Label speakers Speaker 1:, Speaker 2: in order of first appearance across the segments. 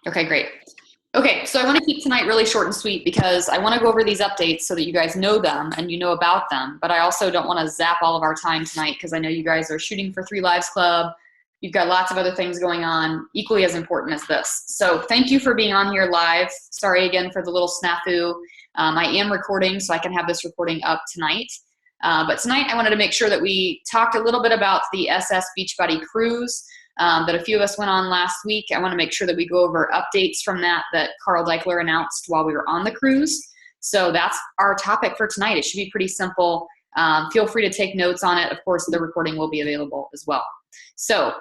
Speaker 1: Okay, great. Okay, so I want to keep tonight really short and sweet because I want to go over these updates so that you guys know them and you know about them, but I also don't want to zap all of our time tonight because I know you guys are shooting for 3 Lives Club. You've got lots of other things going on, equally as important as this. So thank you for being on here live. Sorry again for the little snafu. I am recording, so I can have this recording up tonight. But tonight I wanted to make sure that we talked a little bit about the SS Beachbody cruise that a few of us went on last week. I want to make sure that we go over updates from that Carl Deichler announced while we were on the cruise. So that's our topic for tonight. It should be pretty simple. Feel free to take notes on it. Of course, the recording will be available as well. So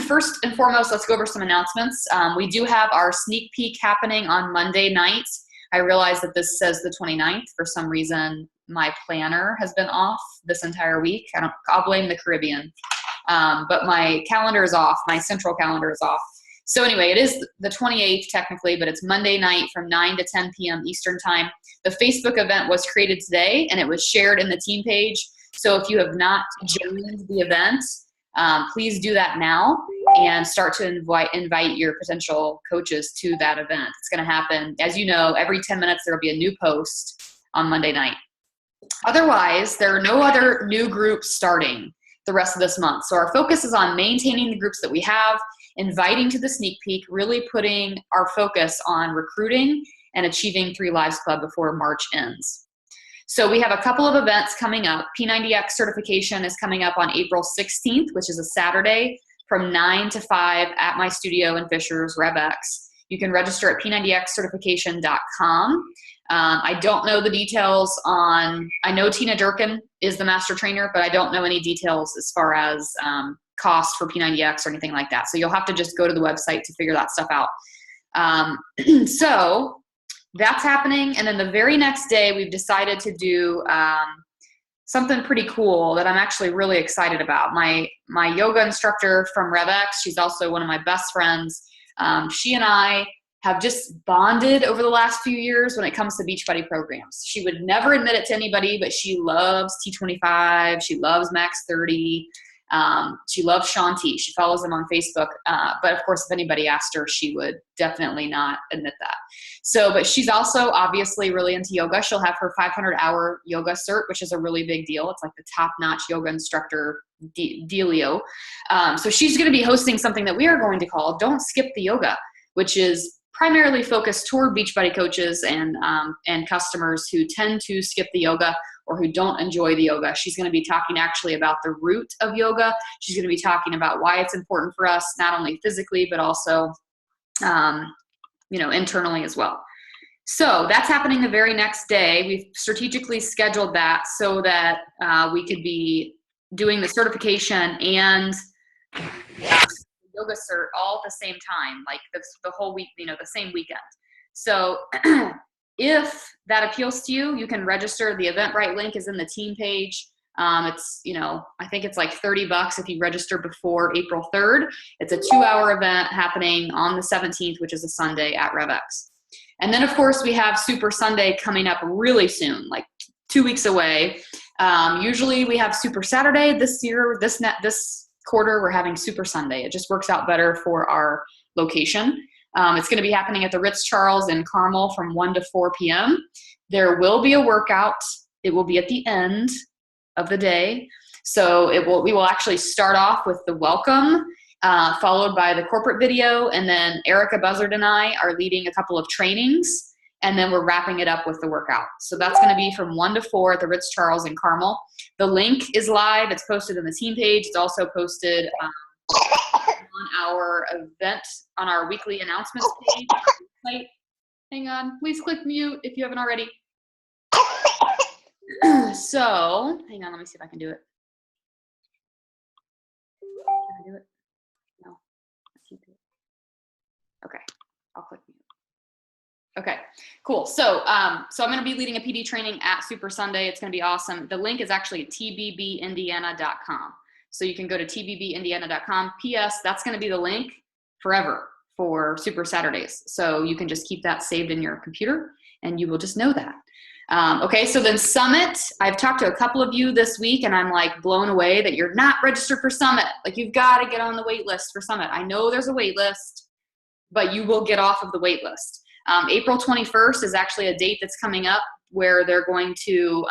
Speaker 1: first and foremost, let's go over some announcements. We do have our sneak peek happening on Monday night. I realize that this says the 29th. For some reason, my planner has been off this entire week. I'll blame the Caribbean. But my calendar is off. My central calendar is off. So anyway, it is the 28th technically, but it's Monday night from 9 to 10 p.m. Eastern time. The Facebook event was created today and it was shared in the team page. So if you have not joined the event, please do that now and start to invite your potential coaches to that event. It's going to happen, as you know, every 10 minutes there will be a new post on Monday night. Otherwise, there are no other new groups starting the rest of this month. So our focus is on maintaining the groups that we have, inviting to the sneak peek, really putting our focus on recruiting and achieving 3 Lives Club before March ends. So we have a couple of events coming up. P90X certification is coming up on April 16th, which is a Saturday from 9 to 5 at my studio in Fishers, RevX. You can register at p90xcertification.com. I don't know the details on, I know Tina Durkin is the master trainer, but I don't know any details as far as cost for P90X or anything like that. So you'll have to just go to the website to figure that stuff out. So that's happening. And then the very next day, we've decided to do something pretty cool that I'm actually really excited about. My yoga instructor from RevX, she's also one of my best friends. She and I have just bonded over the last few years when it comes to Beachbody programs. She would never admit it to anybody, but she loves T25. She loves Max 30. She loves Shanti. She follows him on Facebook. But of course, if anybody asked her, she would definitely not admit that. So, but she's also obviously really into yoga. She'll have her 500-hour yoga cert, which is a really big deal. It's like the top-notch yoga instructor dealio. So she's going to be hosting something that we are going to call Don't Skip the Yoga, which is primarily focused toward Beachbody coaches and customers who tend to skip the yoga or who don't enjoy the yoga. She's going to be talking actually about the root of yoga. She's going to be talking about why it's important for us, not only physically, but also, internally as well. So that's happening the very next day. We've strategically scheduled that so that we could be doing the certification and yoga cert all at the same time, like the whole week, the same weekend. So if that appeals to you, you can register. The Eventbrite link is in the team page. It's, I think it's like $30 if you register before April 3rd. It's a 2-hour event happening on the 17th, which is a Sunday at RevX. And then of course we have Super Sunday coming up really soon, like 2 weeks away. Usually we have Super Saturday. This year, this quarter, we're having Super Sunday. It just works out better for our location. It's going to be happening at the Ritz-Charles in Carmel from 1 to 4 p.m. There will be a workout. It will be at the end of the day. So we will actually start off with the welcome, followed by the corporate video. And then Erica Buzzard and I are leading a couple of trainings. And then we're wrapping it up with the workout. So that's going to be from 1 to 4 at the Ritz-Charles in Carmel. The link is live. It's posted on the team page. It's also posted on our event, on our weekly announcements page. Hang on. Please click mute if you haven't already. So, hang on. Let me see if I can do it. Can I do it? No. I can't do it. Okay. I'll click mute. Okay, cool. So I'm going to be leading a PD training at Super Sunday. It's going to be awesome. The link is actually tbbindiana.com. So you can go to tbbindiana.com. P.S. That's going to be the link forever for Super Saturdays. So you can just keep that saved in your computer and you will just know that. Okay, so then Summit, I've talked to a couple of you this week and I'm like blown away that you're not registered for Summit. Like you've got to get on the wait list for Summit. I know there's a wait list. but you will get off of the wait list. April 21st is actually a date that's coming up where they're going to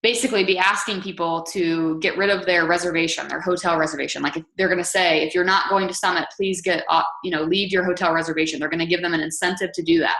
Speaker 1: basically be asking people to get rid of their reservation, their hotel reservation. Like, if they're going to say, if you're not going to Summit, please leave your hotel reservation. They're going to give them an incentive to do that.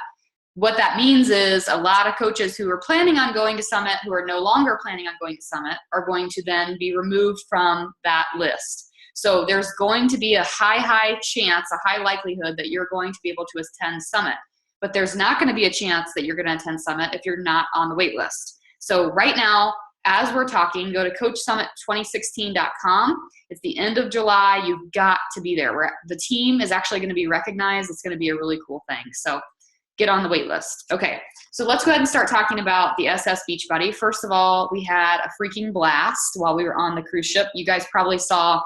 Speaker 1: What that means is a lot of coaches who are planning on going to Summit, who are no longer planning on going to Summit, are going to then be removed from that list. So there's going to be a high chance, a high likelihood that you're going to be able to attend Summit. But there's not going to be a chance that you're going to attend Summit if you're not on the wait list. So right now, as we're talking, go to CoachSummit2016.com. It's the end of July. You've got to be there. The team is actually going to be recognized. It's going to be a really cool thing. So get on the wait list. Okay, so let's go ahead and start talking about the SS Beachbody. First of all, we had a freaking blast while we were on the cruise ship. You guys probably saw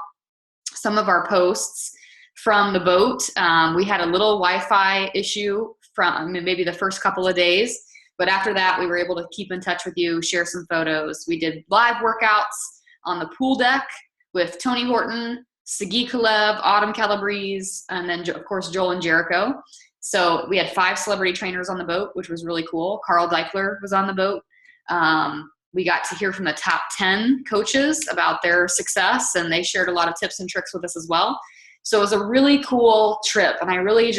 Speaker 1: some of our posts from the boat. We had a little Wi-Fi issue from maybe the first couple of days. But after that, we were able to keep in touch with you, share some photos. We did live workouts on the pool deck with Tony Horton, Sagi Kalev, Autumn Calabrese, and then, of course, Joel and Jericho. So we had 5 celebrity trainers on the boat, which was really cool. Carl Deichler was on the boat. We got to hear from the top 10 coaches about their success, and they shared a lot of tips and tricks with us as well. So it was a really cool trip, and I really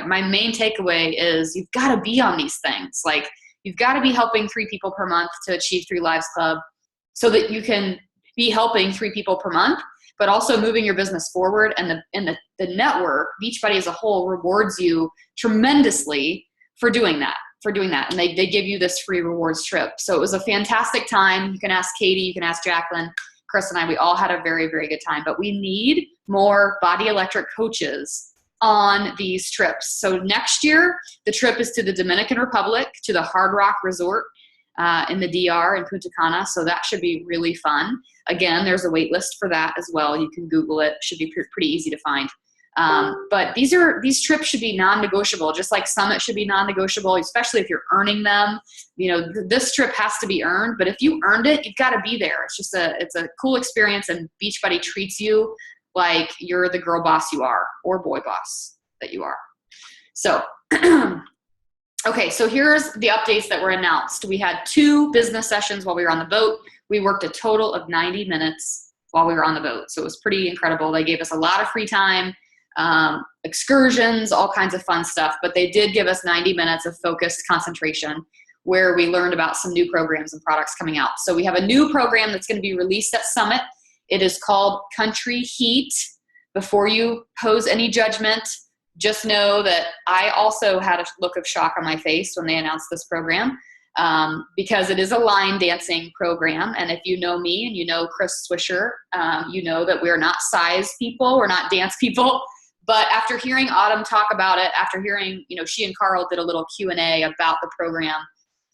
Speaker 1: my main takeaway is you've got to be on these things. Like, you've got to be helping 3 people per month to achieve 3 Lives Club so that you can be helping 3 people per month, but also moving your business forward. And the network, Beachbody as a whole, rewards you tremendously for doing that. And they give you this free rewards trip. So it was a fantastic time. You can ask Katie, you can ask Jacqueline, Chris and I, we all had a very, very good time, but we need more Body Electric coaches on these trips. So next year, the trip is to the Dominican Republic, to the Hard Rock Resort in the DR in Punta Cana. So that should be really fun. Again, there's a wait list for that as well. You can Google it. It should be pretty easy to find. But these trips should be non-negotiable, just like Summit should be non-negotiable, especially if you're earning them. You know, this trip has to be earned, but if you earned it, you've got to be there. It's a cool experience, and Beachbody treats you like you're the girl boss you are, or boy boss that you are. So, okay, so here's the updates that were announced. We had 2 business sessions while we were on the boat. We worked a total of 90 minutes while we were on the boat. So it was pretty incredible. They gave us a lot of free time. Excursions, all kinds of fun stuff, but they did give us 90 minutes of focused concentration where we learned about some new programs and products coming out. So we have a new program that's going to be released at Summit. It is called Country Heat. Before you pose any judgment, just know that I also had a look of shock on my face when they announced this program, because it is a line dancing program. And if you know me and you know Chris Swisher, you know that we're not size people, we're not dance people. But after hearing Autumn talk about it, after hearing, she and Carl did a little Q&A about the program,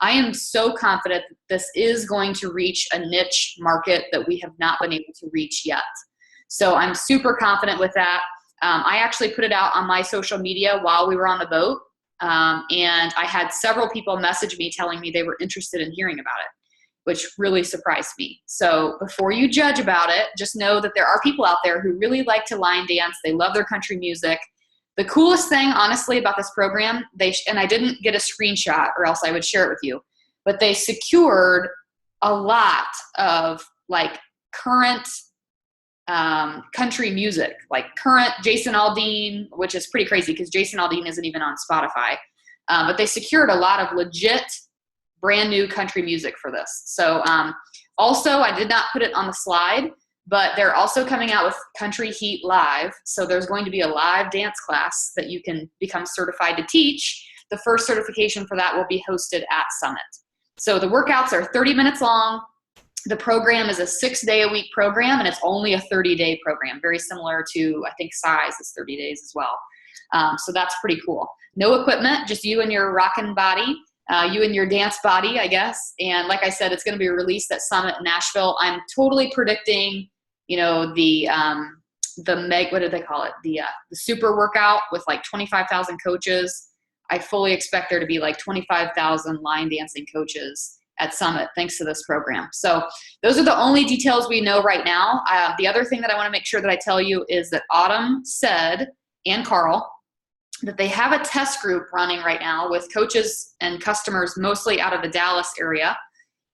Speaker 1: I am so confident that this is going to reach a niche market that we have not been able to reach yet. So I'm super confident with that. I actually put it out on my social media while we were on the boat, and I had several people message me telling me they were interested in hearing about it, which really surprised me. So before you judge about it, just know that there are people out there who really like to line dance. They love their country music. The coolest thing, honestly, about this program, and I didn't get a screenshot or else I would share it with you, but they secured a lot of current country music, like current Jason Aldean, which is pretty crazy because Jason Aldean isn't even on Spotify. But they secured a lot of legit brand new country music for this. So also, I did not put it on the slide, but they're also coming out with Country Heat Live. So there's going to be a live dance class that you can become certified to teach. The first certification for that will be hosted at Summit. So the workouts are 30 minutes long. The program is a 6-day-a-week program, and it's only a 30-day program, very similar to, I think, Size is 30 days as well. So that's pretty cool. No equipment, just you and your rockin' body. You and your dance body, I guess. And like I said, it's going to be released at Summit in Nashville. I'm totally predicting, what do they call it? The super workout with 25,000 coaches. I fully expect there to be 25,000 line dancing coaches at Summit thanks to this program. So those are the only details we know right now. The other thing that I want to make sure that I tell you is that Autumn said and Carl that they have a test group running right now with coaches and customers mostly out of the Dallas area.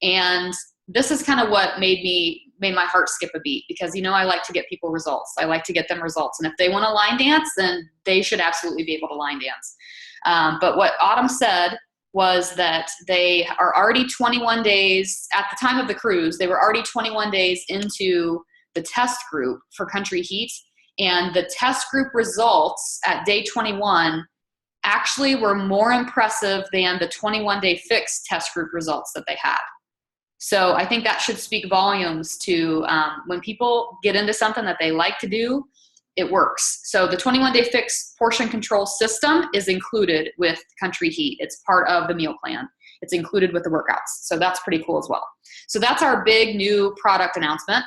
Speaker 1: And this is kind of what made my heart skip a beat, because, you know, I like to get people results. I like to get them results. And if they want to line dance, then they should absolutely be able to line dance. But what Autumn said was that they are already 21 days at the time of the cruise. They were already 21 days into the test group for Country Heat. And the test group results at day 21 actually were more impressive than the 21-day fixed test group results that they had. So I think that should speak volumes to when people get into something that they like to do, it works. So the 21-day fixed portion control system is included with Country Heat. It's part of the meal plan. It's included with the workouts. So that's pretty cool as well. So that's our big new product announcement.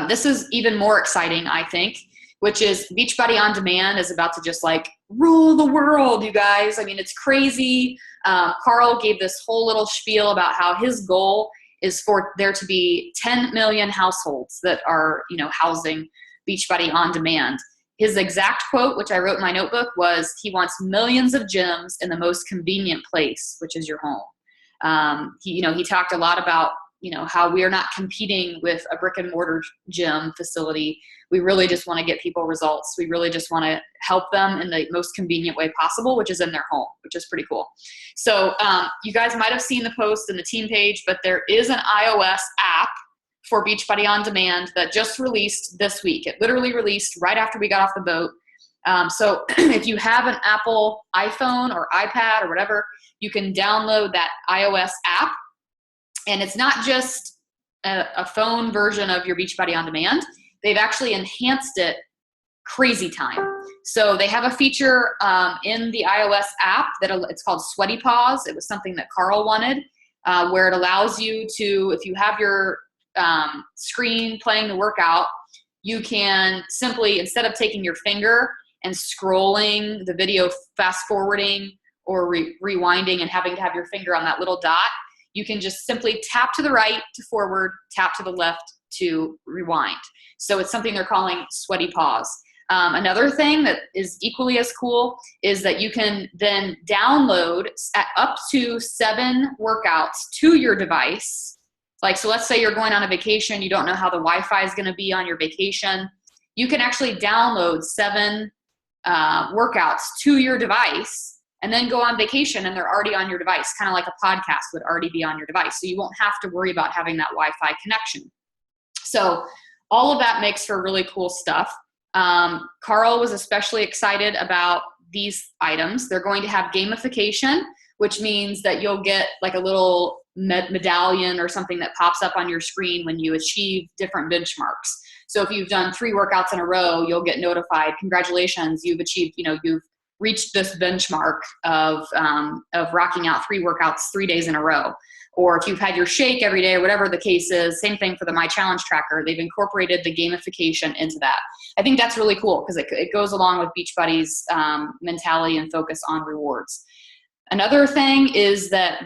Speaker 1: This is even more exciting, I think, which is Beachbody On Demand is about to just like rule the world, you guys. I mean, it's crazy. Carl gave this whole little spiel about how his goal is for there to be 10 million households that are, you know, housing Beachbody On Demand. His exact quote, which I wrote in my notebook, was he wants millions of gyms in the most convenient place, which is your home. He talked a lot about, you know, how we are not competing with a brick and mortar gym facility. We really just want to get people results. We really just want to help them in the most convenient way possible, which is in their home, which is pretty cool. So you guys might have seen the post in the team page, but there is an iOS app for Beachbody On Demand that just released this week. It literally released right after we got off the boat. So if you have an Apple iPhone or iPad or whatever, you can download that iOS app. And it's not just a phone version of your Beachbody On Demand. They've actually enhanced it crazy time. So they have a feature in the iOS app that it's called Sweaty Paws. It was something that Carl wanted, where it allows you to, if you have your screen playing the workout, you can simply, instead of taking your finger and scrolling the video, fast forwarding or rewinding and having to have your finger on that little dot, you can just simply tap to the right to forward, tap to the left to rewind. So it's something they're calling Sweaty Paws. Another thing that is equally as cool is that you can then download up to 7 workouts to your device. Like, so let's say you're going on a vacation, you don't know how the Wi-Fi is going to be on your vacation. You can actually download 7 workouts to your device and then go on vacation and they're already on your device, kind of like a podcast would already be on your device. So you won't have to worry about having that Wi-Fi connection. So all of that makes for really cool stuff. Carl was especially excited about these items. They're going to have gamification, which means that you'll get like a little medallion or something that pops up on your screen when you achieve different benchmarks. So if you've done 3 workouts in a row, you'll get notified, congratulations, you've achieved, you've reached this benchmark of rocking out 3 workouts 3 days in a row. Or if you've had your shake every day or whatever the case is, same thing for the My Challenge tracker. They've incorporated the gamification into that. I think that's really cool because it goes along with Beachbody's mentality and focus on rewards. Another thing is that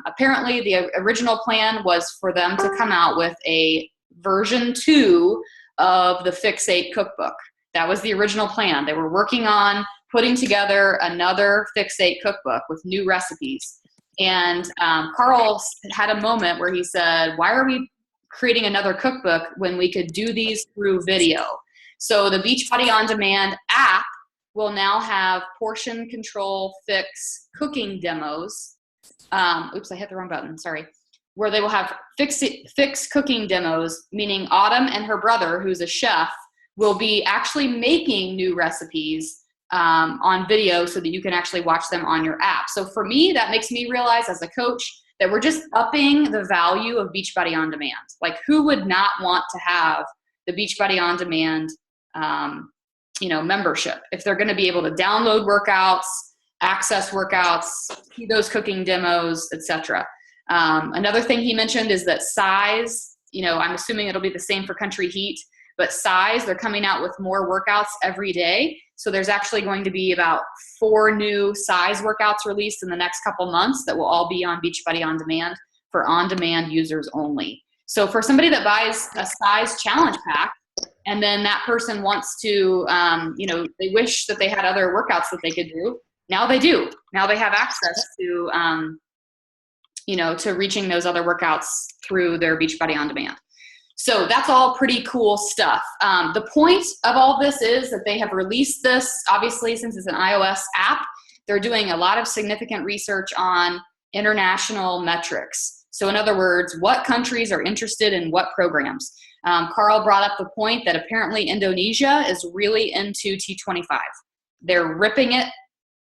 Speaker 1: apparently the original plan was for them to come out with a version 2 of the Fix8 cookbook. That was the original plan. They were working on putting together another Fix8 cookbook with new recipes. And Carl had a moment where he said, why are we creating another cookbook when we could do these through video? So the Beachbody On Demand app will now have portion control fix cooking demos. Oops, I hit the wrong button, sorry. Where they will have fix cooking demos, meaning Autumn and her brother, who's a chef, will be actually making new recipes on video so that you can actually watch them on your app. So for me, that makes me realize as a coach that we're just upping the value of Beachbody On Demand. Like, who would not want to have the Beachbody On Demand membership if they're going to be able to download workouts, access workouts, see those cooking demos, etc. Another thing he mentioned is that size, I'm assuming it'll be the same for Country Heat, but size, they're coming out with more workouts every day. So there's actually going to be about 4 new size workouts released in the next couple months that will all be on Beachbody On Demand for on-demand users only. So for somebody that buys a size challenge pack, and then that person wants to, they wish that they had other workouts that they could do. Now they do. Now they have access to, to reaching those other workouts through their Beachbody On Demand. So that's all pretty cool stuff. The point of all this is that they have released this, obviously, since it's an iOS app, they're doing a lot of significant research on international metrics. So in other words, what countries are interested in what programs? Carl brought up the point that apparently Indonesia is really into T25. They're ripping it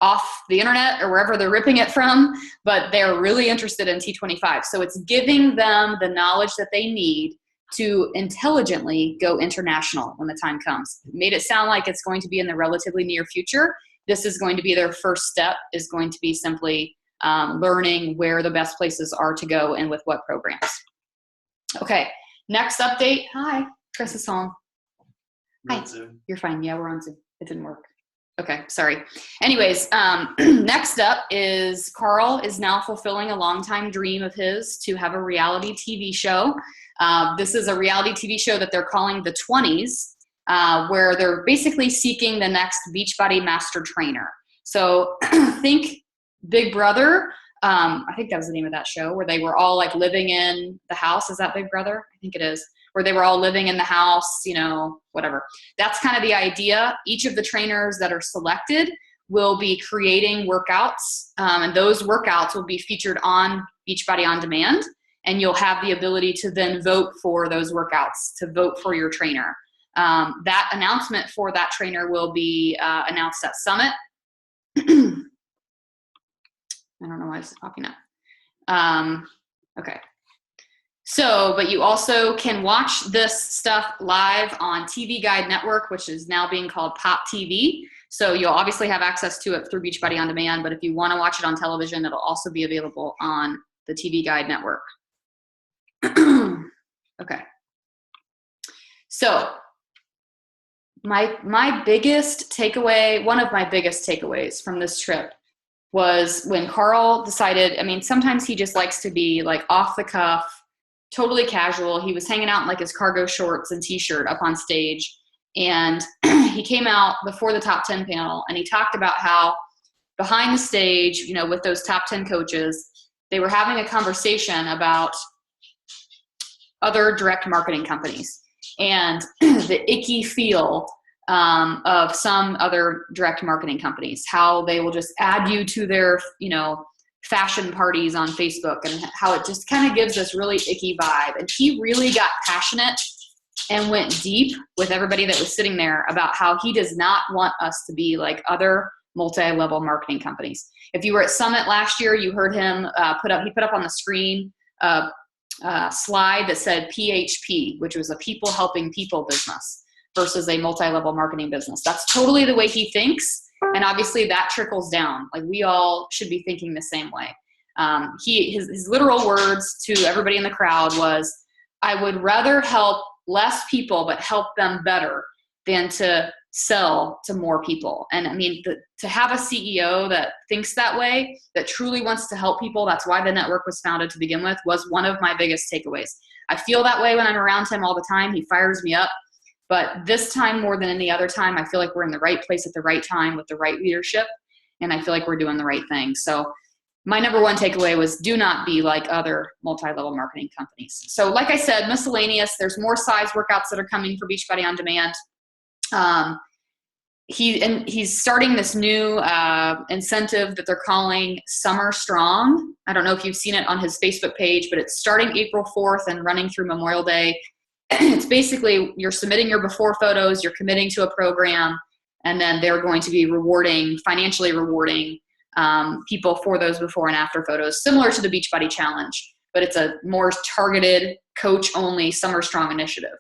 Speaker 1: off the internet or wherever they're ripping it from, but they're really interested in T25. So it's giving them the knowledge that they need to intelligently go international when the time comes. It made it sound like it's going to be in the relatively near future. This is going to be their first step, is going to be simply learning where the best places are to go and with what programs. Okay, next update. Hi, Chris is home. Hi, you're fine. Yeah, we're on Zoom. It didn't work. Okay, sorry. Anyways, next up is Carl is now fulfilling a longtime dream of his to have a reality TV show. This is a reality TV show that they're calling The 20s, where they're basically seeking the next Beachbody master trainer. So think Big Brother. I think that was the name of that show, where they were all like living in the house. Is that Big Brother? I think it is. Where they were all living in the house, whatever. That's kind of the idea. Each of the trainers that are selected will be creating workouts, and those workouts will be featured on Beachbody On Demand, and you'll have the ability to then vote for those workouts, to vote for your trainer. That announcement for that trainer will be announced at Summit. I don't know why it's popping up. Okay. So, but you also can watch this stuff live on TV Guide Network, which is now being called Pop TV. So you'll obviously have access to it through Beachbody On Demand, but if you want to watch it on television, it'll also be available on the TV Guide Network. Okay. So my biggest takeaway, one of my biggest takeaways from this trip was when Carl decided, sometimes he just likes to be like off the cuff, totally casual. He was hanging out in like his cargo shorts and t-shirt up on stage. And he came out before the top 10 panel and he talked about how behind the stage, with those top 10 coaches, they were having a conversation about other direct marketing companies and the icky feel of some other direct marketing companies, how they will just add you to their, fashion parties on Facebook, and how it just kind of gives this really icky vibe. And he really got passionate and went deep with everybody that was sitting there about how he does not want us to be like other multi-level marketing companies. If you were at Summit last year, you heard him put up on the screen a slide that said PHP, which was a people helping people business versus a multi-level marketing business. That's totally the way he thinks. And obviously that trickles down. Like we all should be thinking the same way. His literal words to everybody in the crowd was, I would rather help less people, but help them better than to sell to more people. And to have a CEO that thinks that way, that truly wants to help people, that's why the network was founded to begin with, was one of my biggest takeaways. I feel that way when I'm around him all the time. He fires me up. But this time, more than any other time, I feel like we're in the right place at the right time with the right leadership, and I feel like we're doing the right thing. So my number one takeaway was do not be like other multi-level marketing companies. So like I said, miscellaneous, there's more size workouts that are coming for Beachbody On Demand. He's starting this new incentive that they're calling Summer Strong. I don't know if you've seen it on his Facebook page, but it's starting April 4th and running through Memorial Day. It's basically you're submitting your before photos, you're committing to a program, and then they're going to be financially rewarding people for those before and after photos, similar to the Beachbody Challenge, but it's a more targeted coach-only Summer Strong initiative.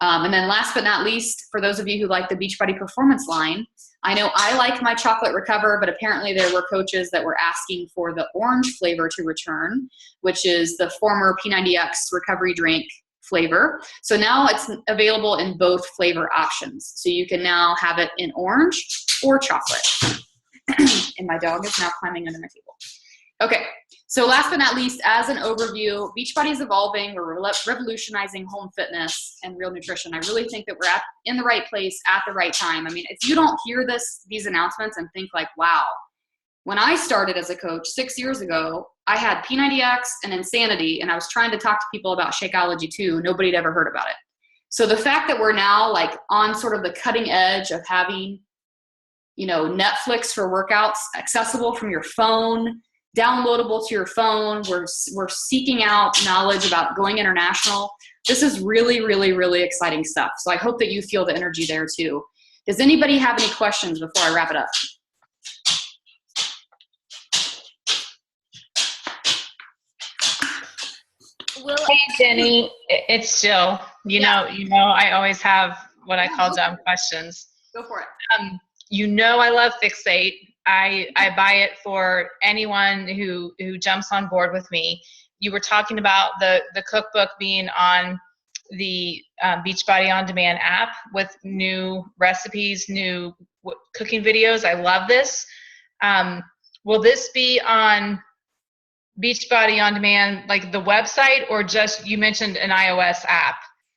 Speaker 1: And then last but not least, for those of you who like the Beachbody Performance line, I know I like my Chocolate Recover, but apparently there were coaches that were asking for the orange flavor to return, which is the former P90X recovery drink flavor. So now it's available in both flavor options. So you can now have it in orange or chocolate. And my dog is now climbing under my table. Okay, So last but not least, as an overview, Beachbody is evolving. We're revolutionizing home fitness and real nutrition. I really think that we're in the right place at the right time. I mean, if you don't hear these announcements and think like, wow, when I started as a coach 6 years ago, I had P90X and Insanity, and I was trying to talk to people about Shakeology too. Nobody had ever heard about it. So the fact that we're now like on sort of the cutting edge of having, Netflix for workouts accessible from your phone, downloadable to your phone. We're seeking out knowledge about going international. This is really, really, really exciting stuff. So I hope that you feel the energy there too. Does anybody have any questions before I wrap it up?
Speaker 2: Hey, Jenny, it's Jill. You know, I always have what I call dumb questions.
Speaker 1: Go for it.
Speaker 2: I love Fixate. I buy it for anyone who jumps on board with me. You were talking about the cookbook being on the Beachbody On Demand app with new recipes, new cooking videos. I love this. Will this be on Beachbody On Demand, like the website, or just, you mentioned an iOS app?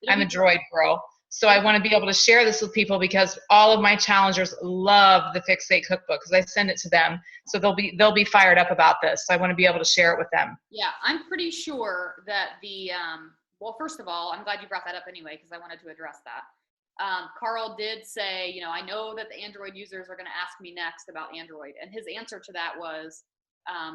Speaker 2: I'm a Droid girl, so I want to be able to share this with people because all of my challengers love the Fixate cookbook because I send it to them, so they'll be fired up about this. So I want to be able to share it with them.
Speaker 1: Yeah, I'm pretty sure that well, first of all, I'm glad you brought that up anyway because I wanted to address that. Carl did say, I know that the Android users are going to ask me next about Android, and his answer to that was,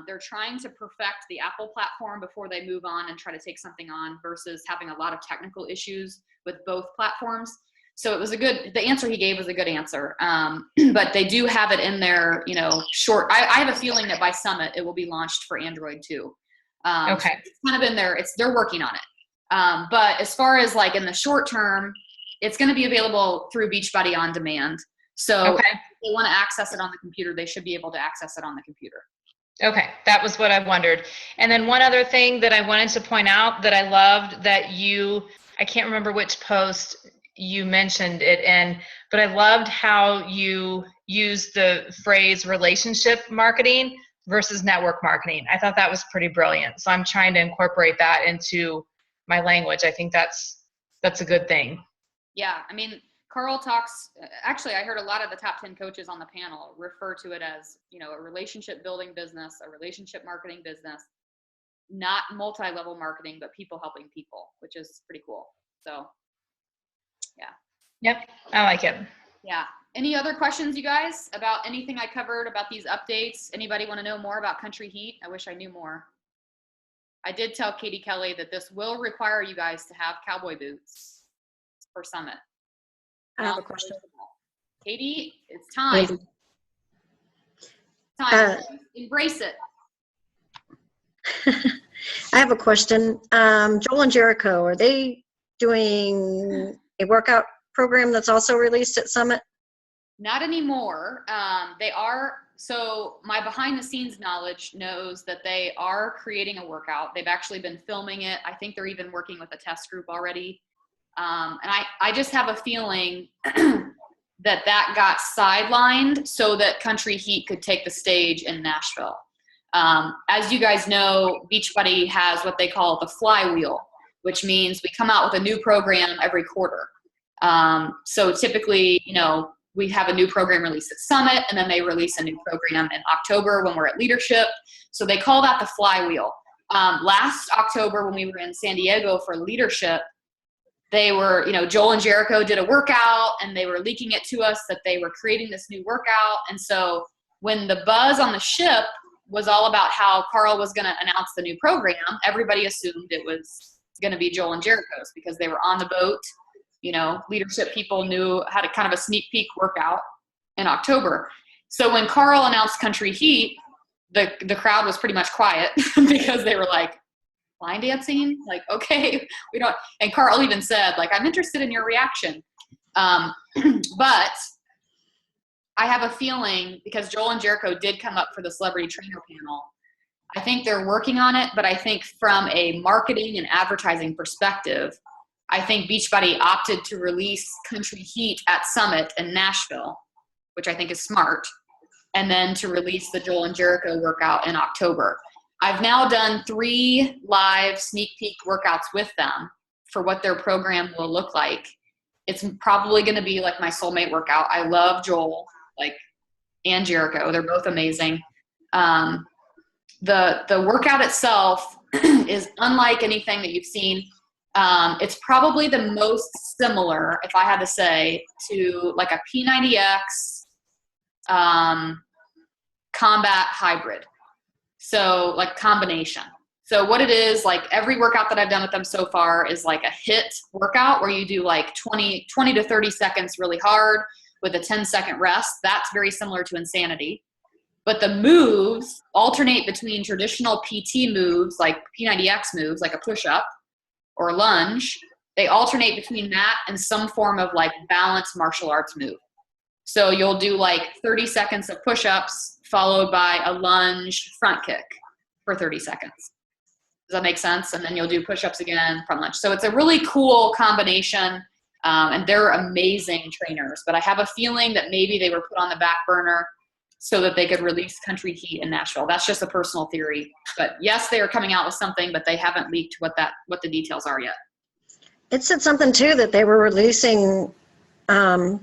Speaker 1: they're trying to perfect the Apple platform before they move on and try to take something on versus having a lot of technical issues with both platforms. So the answer he gave was a good answer. But they do have it in their, I have a feeling that by Summit, it will be launched for Android too.
Speaker 2: Okay.
Speaker 1: So it's kind of in there. They're working on it. But as far as like in the short term, it's going to be available through Beachbody On Demand. So if they want to access it on the computer, they should be able to access it on the computer.
Speaker 2: Okay, that was what I wondered. And then one other thing that I wanted to point out that I loved that I can't remember which post you mentioned it in, but I loved how you used the phrase relationship marketing versus network marketing. I thought that was pretty brilliant. So I'm trying to incorporate that into my language. I think that's a good thing.
Speaker 1: Yeah, I mean, Carl talks, actually, I heard a lot of the top 10 coaches on the panel refer to it as, a relationship building business, a relationship marketing business, not multi-level marketing, but people helping people, which is pretty cool. So, yeah.
Speaker 2: Yep, I like it.
Speaker 1: Yeah. Any other questions, you guys, about anything I covered about these updates? Anybody want to know more about Country Heat? I wish I knew more. I did tell Katie Kelly that this will require you guys to have cowboy boots for Summit.
Speaker 3: I have a question.
Speaker 1: Katie, it's time. Embrace it.
Speaker 3: I have a question. Joel and Jericho, are they doing a workout program that's also released at Summit?
Speaker 1: Not anymore. They are. So my behind the scenes knowledge knows that they are creating a workout. They've actually been filming it. I think they're even working with a test group already. And I just have a feeling that got sidelined so that Country Heat could take the stage in Nashville. As you guys know, Beachbody has what they call the flywheel, which means we come out with a new program every quarter. So typically, we have a new program released at Summit, and then they release a new program in October when we're at Leadership. So they call that the flywheel. Last October when we were in San Diego for Leadership, they were, Joel and Jericho did a workout and they were leaking it to us that they were creating this new workout. And so when the buzz on the ship was all about how Carl was going to announce the new program, everybody assumed it was going to be Joel and Jericho's because they were on the boat. Leadership people knew how to kind of a sneak peek workout in October. So when Carl announced Country Heat, the crowd was pretty much quiet because they were like, line dancing? Like, okay, we don't. And Carl even said, like, I'm interested in your reaction. But I have a feeling because Joel and Jericho did come up for the celebrity trainer panel, I think they're working on it. But I think from a marketing and advertising perspective, I think Beachbody opted to release Country Heat at Summit in Nashville, which I think is smart, and then to release the Joel and Jericho workout in October. I've now done 3 live sneak peek workouts with them for what their program will look like. It's probably going to be like my soulmate workout. I love Joel, and Jericho. They're both amazing. The workout itself is unlike anything that you've seen. It's probably the most similar, if I had to say, to like a P90X combat hybrid. So like combination. So what it is, like every workout that I've done with them so far is like a HIIT workout where you do like 20 to 30 seconds really hard with a 10-second rest. That's very similar to Insanity. But the moves alternate between traditional PT moves, like P90X moves, like a push-up or lunge. They alternate between that and some form of like balanced martial arts move. So you'll do like 30 seconds of push-ups followed by a lunge front kick for 30 seconds. Does that make sense? And then you'll do push-ups again, front lunge. So it's a really cool combination, and they're amazing trainers. But I have a feeling that maybe they were put on the back burner so that they could release Country Heat in Nashville. That's just a personal theory. But yes, they are coming out with something, but they haven't leaked what the details are yet.
Speaker 3: It said something too that they were releasing a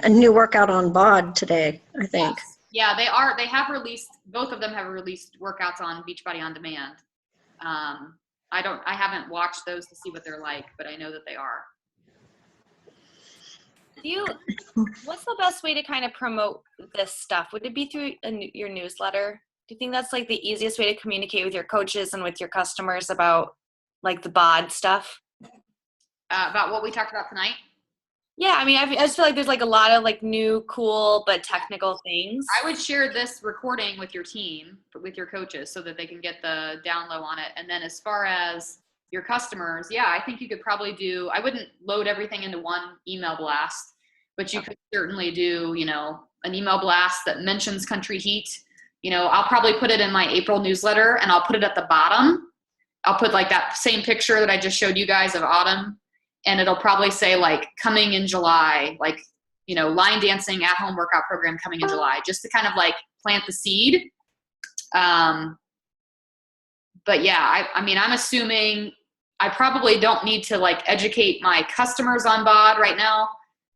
Speaker 3: new workout on BOD today, I think.
Speaker 1: Yes. Yeah, they are. They have released, both of them have released workouts on Beachbody On Demand. I haven't watched those to see what they're like, but I know that they are.
Speaker 4: What's the best way to kind of promote this stuff? Would it be through your newsletter? Do you think that's like the easiest way to communicate with your coaches and with your customers about like the BOD stuff?
Speaker 1: About what we talked about tonight?
Speaker 4: Yeah, I mean, I just feel like there's like a lot of like new, cool, but technical things.
Speaker 1: I would share this recording with your team, with your coaches, so that they can get the down low on it. And then as far as your customers, yeah, I think you could probably do, I wouldn't load everything into one email blast, but you could certainly do, an email blast that mentions Country Heat. I'll probably put it in my April newsletter, and I'll put it at the bottom. I'll put like that same picture that I just showed you guys of Autumn. And it'll probably say like coming in July, like, line dancing at home workout program coming in July, just to kind of like plant the seed. But yeah, I'm assuming I probably don't need to like educate my customers on BOD right now,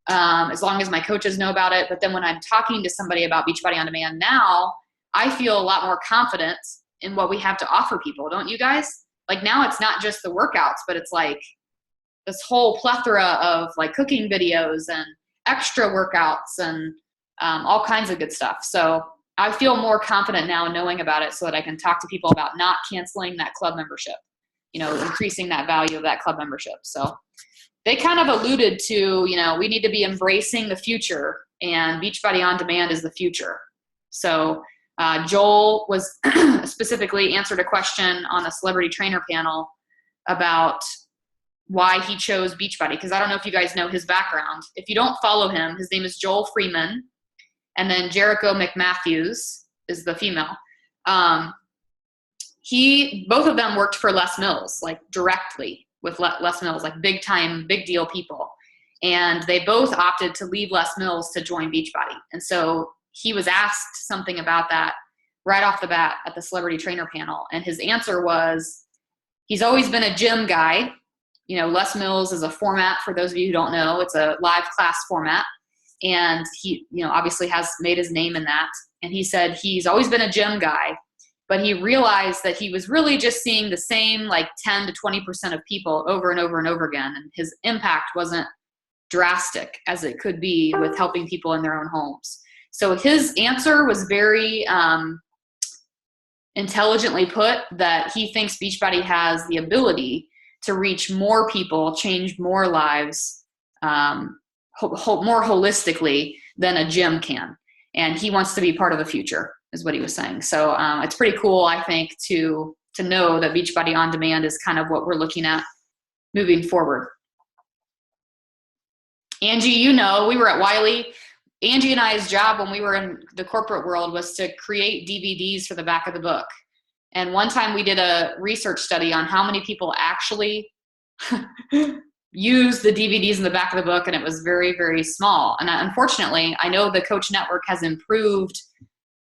Speaker 1: as long as my coaches know about it. But then when I'm talking to somebody about Beachbody On Demand now, I feel a lot more confident in what we have to offer people. Don't you guys? Like now it's not just the workouts, but it's like this whole plethora of like cooking videos and extra workouts and all kinds of good stuff. So I feel more confident now knowing about it so that I can talk to people about not canceling that club membership, increasing that value of that club membership. So they kind of alluded to, we need to be embracing the future, and Beachbody On Demand is the future. So Joel was specifically answered a question on the celebrity trainer panel about why he chose Beachbody, because I don't know if you guys know his background. If you don't follow him, his name is Joel Freeman, and then Jericho McMatthews is the female. Both of them worked for Les Mills, like directly with Les Mills, like big time, big deal people. And they both opted to leave Les Mills to join Beachbody. And so he was asked something about that right off the bat at the celebrity trainer panel. And his answer was, he's always been a gym guy. Les Mills is a format, for those of you who don't know. It's a live class format. And he, obviously has made his name in that. And he said he's always been a gym guy, but he realized that he was really just seeing the same like 10 to 20% of people over and over and over again. And his impact wasn't drastic as it could be with helping people in their own homes. So his answer was very intelligently put, that he thinks Beachbody has the ability to reach more people, change more lives, more holistically than a gym can. And he wants to be part of the future, is what he was saying. So it's pretty cool, I think, to know that Beachbody On Demand is kind of what we're looking at moving forward. Angie, we were at Wiley. Angie and I's job when we were in the corporate world was to create DVDs for the back of the book. And one time we did a research study on how many people actually use the DVDs in the back of the book, and it was very, very small. And unfortunately, I know the Coach Network has improved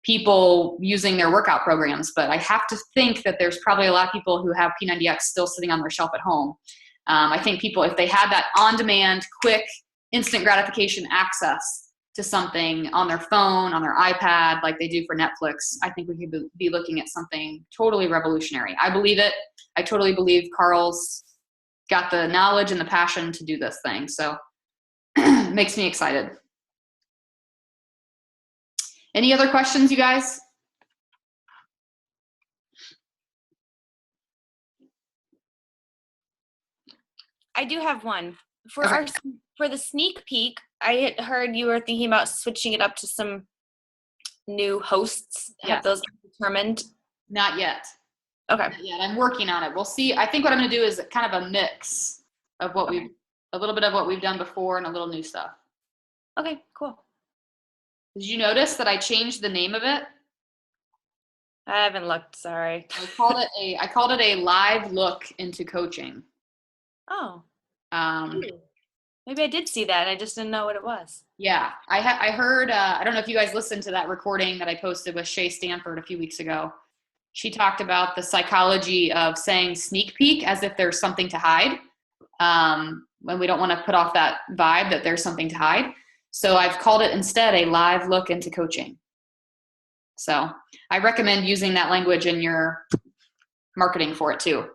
Speaker 1: people using their workout programs, but I have to think that there's probably a lot of people who have P90X still sitting on their shelf at home. I think people, if they had that on-demand, quick, instant gratification access to something on their phone, on their iPad, like they do for Netflix, I think we could be looking at something totally revolutionary. I believe it. I totally believe Carl's got the knowledge and the passion to do this thing. So makes me excited. Any other questions, you guys?
Speaker 4: I do have one. For
Speaker 1: Okay.
Speaker 4: for the sneak peek, I had heard you were thinking about switching it up to some new hosts.
Speaker 1: Yeah.
Speaker 4: Have those been determined?
Speaker 1: Not yet.
Speaker 4: Okay.
Speaker 1: Not yet. I'm working on it. We'll see. I think what I'm going to do is kind of a mix of what a little bit of what we've done before and a little new stuff.
Speaker 4: Okay, cool.
Speaker 1: Did you notice that I changed the name of it?
Speaker 4: I haven't looked, sorry.
Speaker 1: I called it a live look into coaching.
Speaker 4: Oh.
Speaker 1: Um,
Speaker 4: Maybe I did see that. I just didn't know what it was.
Speaker 1: yeah, I heard, I don't know if you guys listened to that recording that I posted with Shay Stanford a few weeks ago. She talked about the psychology of saying sneak peek as if there's something to hide. When we don't want to put off that vibe that there's something to hide. So I've called it instead a live look into coaching. So I recommend using that language in your marketing for it too.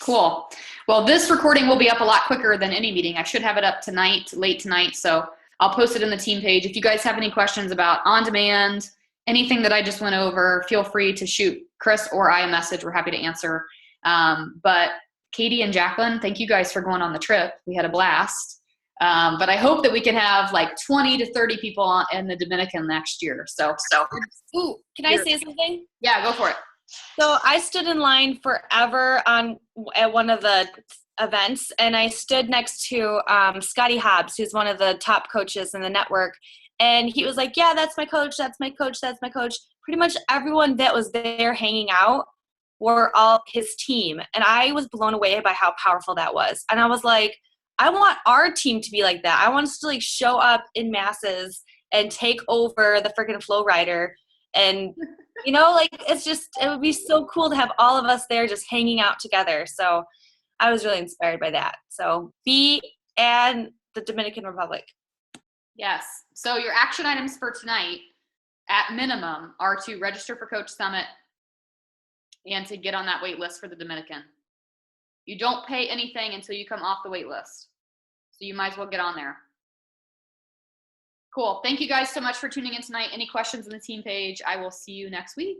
Speaker 1: Cool. Well, this recording will be up a lot quicker than any meeting. I should have it up tonight, late tonight. So I'll post it in the team page. If you guys have any questions about on demand, anything that I just went over, feel free to shoot Chris or I a message. We're happy to answer. But Katie and Jacqueline, thank you guys for going on the trip. We had a blast. But I hope that we can have like 20 to 30 people in the Dominican next year. So.
Speaker 4: Ooh, can I say something?
Speaker 1: Yeah, go for it.
Speaker 4: So I stood in line forever at one of the events, and I stood next to Scotty Hobbs, who's one of the top coaches in the network. And he was like, yeah, that's my coach, that's my coach, that's my coach. Pretty much everyone that was there hanging out were all his team. And I was blown away by how powerful that was. And I was like, I want our team to be like that. I want us to like show up in masses and take over the freaking Flow Rider. And, you know, like it's just, it would be so cool to have all of us there just hanging out together. So I was really inspired by that. So be and the Dominican Republic.
Speaker 1: Yes. So your action items for tonight, at minimum, are to register for Coach Summit and to get on that wait list for the Dominican. You don't pay anything until you come off the wait list. So you might as well get on there. Cool. Thank you guys so much for tuning in tonight. Any questions on the team page? I will see you next week.